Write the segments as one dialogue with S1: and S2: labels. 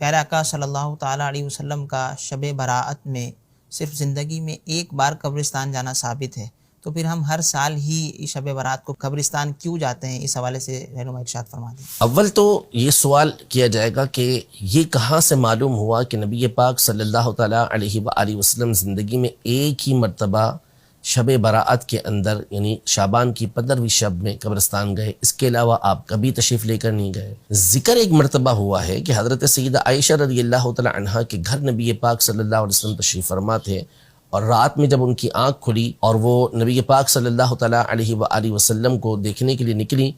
S1: پیارے آقا صلی اللہ تعالیٰ علیہ وسلم کا شب براءت میں صرف زندگی میں ایک بار قبرستان جانا ثابت ہے، تو پھر ہم ہر سال ہی شب برات کو قبرستان کیوں جاتے ہیں؟ اس حوالے سے رہنما ارشاد فرما دیں۔
S2: اول تو یہ سوال کیا جائے گا کہ یہ کہاں سے معلوم ہوا کہ نبی پاک صلی اللہ تعالیٰ علیہ وآلہ وسلم زندگی میں ایک ہی مرتبہ شب براءت کے اندر یعنی شعبان کی 15ویں شب میں قبرستان گئے، اس کے علاوہ آپ کبھی تشریف لے کر نہیں گئے؟ ذکر ایک مرتبہ ہوا ہے کہ حضرت سیدہ عائشہ رضی اللہ تعالیٰ عنہا کے گھر نبی پاک صلی اللہ علیہ وسلم تشریف فرما تھے، اور رات میں جب ان کی آنکھ کھلی اور وہ نبی پاک صلی اللہ تعالیٰ علیہ وآلہ وسلم کو دیکھنے کے لیے نکلی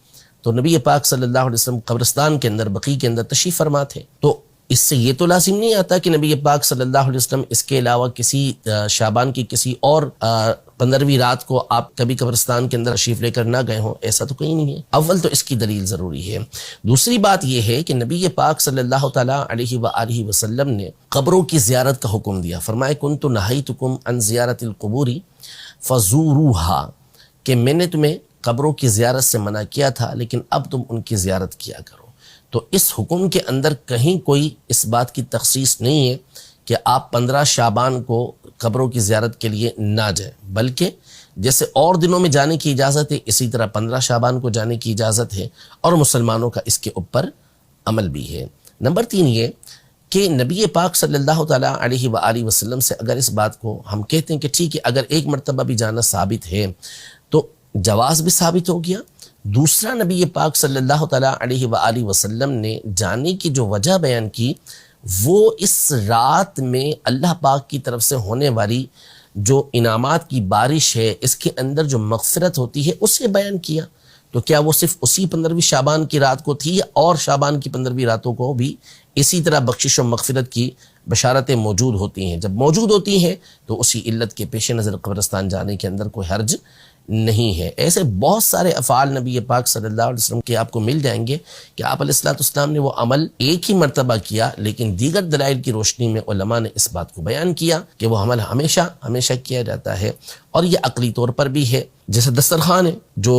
S2: تو نبی پاک صلی اللہ علیہ وسلم قبرستان کے اندر بقیع کے اندر تشریف فرما تھے۔ تو اس سے یہ تو لازم نہیں آتا کہ نبی پاک صلی اللہ علیہ وسلم اس کے علاوہ کسی شعبان کی کسی اور 15ویں رات کو آپ کبھی قبرستان کے اندر تشریف لے کر نہ گئے ہوں، ایسا تو کہیں نہیں ہے۔ اول تو اس کی دلیل ضروری ہے۔ دوسری بات یہ ہے کہ نبی پاک صلی اللہ تعالیٰ علیہ وآلہ وسلم نے قبروں کی زیارت کا حکم دیا، فرمایا کنت نہیتکم عن زیارت القبور فزوروها، کہ میں نے تمہیں قبروں کی زیارت سے منع کیا تھا لیکن اب تم ان کی زیارت کیا کرو۔ تو اس حکم کے اندر کہیں کوئی اس بات کی تخصیص نہیں ہے کہ آپ 15 شعبان کو قبروں کی زیارت کے لیے نہ جائیں، بلکہ جیسے اور دنوں میں جانے کی اجازت ہے اسی طرح 15 شعبان کو جانے کی اجازت ہے، اور مسلمانوں کا اس کے اوپر عمل بھی ہے۔ نمبر 3 یہ کہ نبی پاک صلی اللہ تعالیٰ علیہ وآلہ وسلم سے اگر اس بات کو ہم کہتے ہیں کہ ٹھیک ہے اگر ایک مرتبہ بھی جانا ثابت ہے تو جواز بھی ثابت ہو گیا۔ دوسرا، نبی پاک صلی اللہ تعالیٰ علیہ وآلہ وسلم نے جانے کی جو وجہ بیان کی وہ اس رات میں اللہ پاک کی طرف سے ہونے والی جو انعامات کی بارش ہے، اس کے اندر جو مغفرت ہوتی ہے اسے بیان کیا۔ تو کیا وہ صرف اسی 15ویں شعبان کی رات کو تھی، اور شعبان کی 15ویں راتوں کو بھی اسی طرح بخشش و مغفرت کی بشارتیں موجود ہوتی ہیں؟ جب موجود ہوتی ہیں تو اسی علت کے پیش نظر قبرستان جانے کے اندر کوئی حرج نہیں ہے۔ ایسے بہت سارے افعال نبی پاک صلی اللہ علیہ وسلم کے آپ کو مل جائیں گے کہ آپ علیہ السلام نے وہ عمل ایک ہی مرتبہ کیا، لیکن دیگر دلائل کی روشنی میں علماء نے اس بات کو بیان کیا کہ وہ عمل ہمیشہ کیا جاتا ہے، اور یہ عقلی طور پر بھی ہے۔ جیسے دسترخوان ہے جو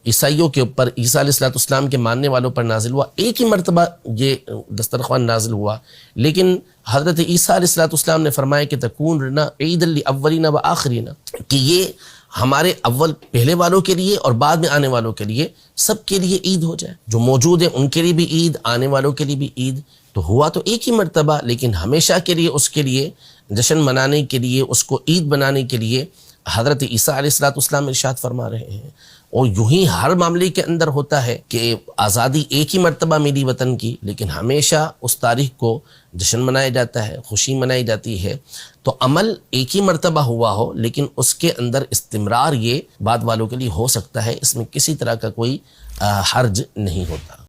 S2: عیسائیوں کے اوپر عیسیٰ علیہ السلام کے ماننے والوں پر نازل ہوا، ایک ہی مرتبہ یہ دسترخوان نازل ہوا، لیکن حضرت عیسیٰ علیہ السلام نے فرمایا کہ تکون لنا عید الاولین وآخرین، کہ یہ ہمارے اول پہلے والوں کے لیے اور بعد میں آنے والوں کے لیے سب کے لیے عید ہو جائے، جو موجود ہیں ان کے لیے بھی عید، آنے والوں کے لیے بھی عید۔ تو ہوا تو ایک ہی مرتبہ، لیکن ہمیشہ کے لیے اس کے لیے جشن منانے کے لیے، اس کو عید بنانے کے لیے حضرت عیسیٰ علیہ السلام ارشاد فرما رہے ہیں۔ اور یوں ہی ہر معاملے کے اندر ہوتا ہے کہ آزادی ایک ہی مرتبہ ملی وطن کی، لیکن ہمیشہ اس تاریخ کو جشن منایا جاتا ہے، خوشی منائی جاتی ہے۔ تو عمل ایک ہی مرتبہ ہوا ہو لیکن اس کے اندر استمرار یہ بعد والوں کے لیے ہو سکتا ہے، اس میں کسی طرح کا کوئی حرج نہیں ہوتا۔